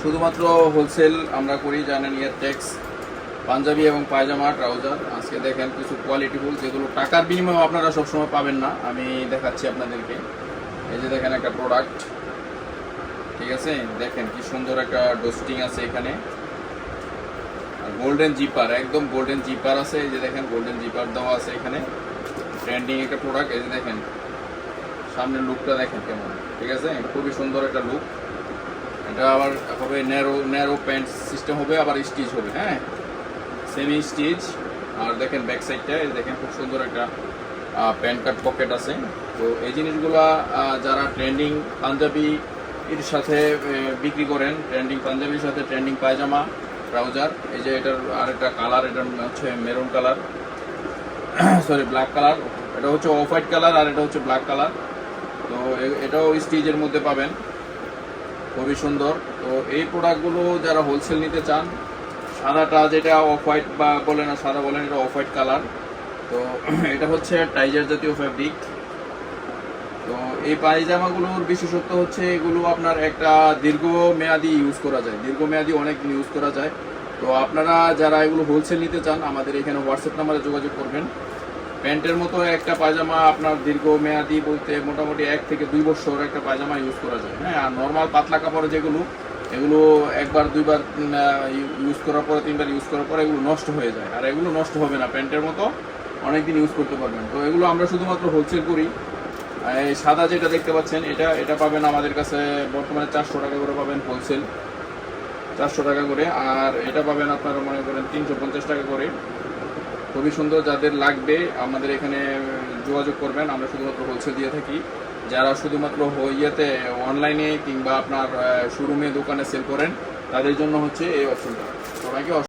শুধুমাত্র হোলসেল আমরা করি, জানেন, ইয়ার ট্যাক্স পাঞ্জাবি এবং পায়জামা ট্রাউজার। আজকে দেখেন কিছু কোয়ালিটিফুল, যেগুলো টাকার বিনিময়ে আপনারা সবসময় পাবেন না, আমি দেখাচ্ছি আপনাদেরকে। এই যে দেখেন একটা প্রোডাক্ট, ঠিক আছে, দেখেন কি সুন্দর একটা ডোস্টিং আছে এখানে, আর গোল্ডেন জিপার, একদম গোল্ডেন জিপার আছে। এই যে দেখেন গোল্ডেন জিপার দেওয়া আছে এখানে, ট্রেন্ডিং একটা প্রোডাক্ট। এই যে দেখেন সামনের লুকটা দেখেন কেমন, ঠিক আছে, খুবই সুন্দর একটা লুক। এটা আবার হবে ন্যারো প্যান্ট সিস্টেম হবে, আবার স্টিচ হবে, হ্যাঁ, সেমি স্টিচ। আর দেখেন ব্যাক সাইডটা, এই দেখেন খুব সুন্দর একটা প্যান্ট কাট পকেট আছে। তো এই জিনিসগুলো যারা ট্রেন্ডিং পাঞ্জাবি এর সাথে বিক্রি করেন, ট্রেন্ডিং পাঞ্জাবির সাথে ট্রেন্ডিং পায়জামা ট্রাউজার, এই যে এটার আরেকটা কালার, এটা হচ্ছে maroon colour, sorry black colour, এটা হচ্ছে অফ হোয়াইট কালার, আর এটা হচ্ছে ব্ল্যাক কালার। তো এটাও স্টিচের মধ্যে পাবেন, খুবই সুন্দর। তো এই প্রোডাক্টগুলো যারা হোলসেল নিতে চান, সাদাটা যেটা অফ হোয়াইট বা বলে না, সাদা বলেন, এটা অফ হোয়াইট কালার। তো এটা হচ্ছে টাইজার জাতীয় ফ্যাব্রিক। তো এই পায়জামাগুলোর বিশেষত্ব হচ্ছে এগুলো আপনার একটা দীর্ঘমেয়াদী ইউজ করা যায়, দীর্ঘমেয়াদী অনেক দিন ইউজ করা যায়। তো আপনারা যারা এগুলো হোলসেল নিতে চান, আমাদের এখানে হোয়াটসঅ্যাপ নাম্বারে যোগাযোগ করবেন। প্যান্টের মতো একটা পায়জামা আপনার দীর্ঘমেয়াদী বলতে মোটামুটি 1 থেকে 2 বছর একটা পায়জামা ইউজ করা যায়, হ্যাঁ। আর নর্মাল পাতলা কাপড় যেগুলো, এগুলো একবার দুইবার ইউজ করার পরে, 3বার ইউজ করার পরে এগুলো নষ্ট হয়ে যায়, আর এগুলো নষ্ট হবে না, প্যান্টের মতো অনেকদিন ইউজ করতে পারবেন। তো এগুলো আমরা শুধুমাত্র হোলসেল করি। এই সাদা যেটা দেখতে পাচ্ছেন, এটা পাবেন আমাদের কাছে বর্তমানে 400 টাকা করে পাবেন হোলসেল, 400 টাকা করে। আর এটা পাবেন আপনারা মনে করেন 350 টাকা করে। খুবই সুন্দর, যাদের লাগবে আমাদের এখানে যোগাযোগ করবেন, আমরা শুধুমাত্র হোলসেল দিয়ে থাকি। যারা শুধুমাত্র ইয়েতে অনলাইনে কিংবা আপনার শোরুমে দোকানে সেল করেন, তাদের জন্য হচ্ছে এই অপশনটা। সবাইকে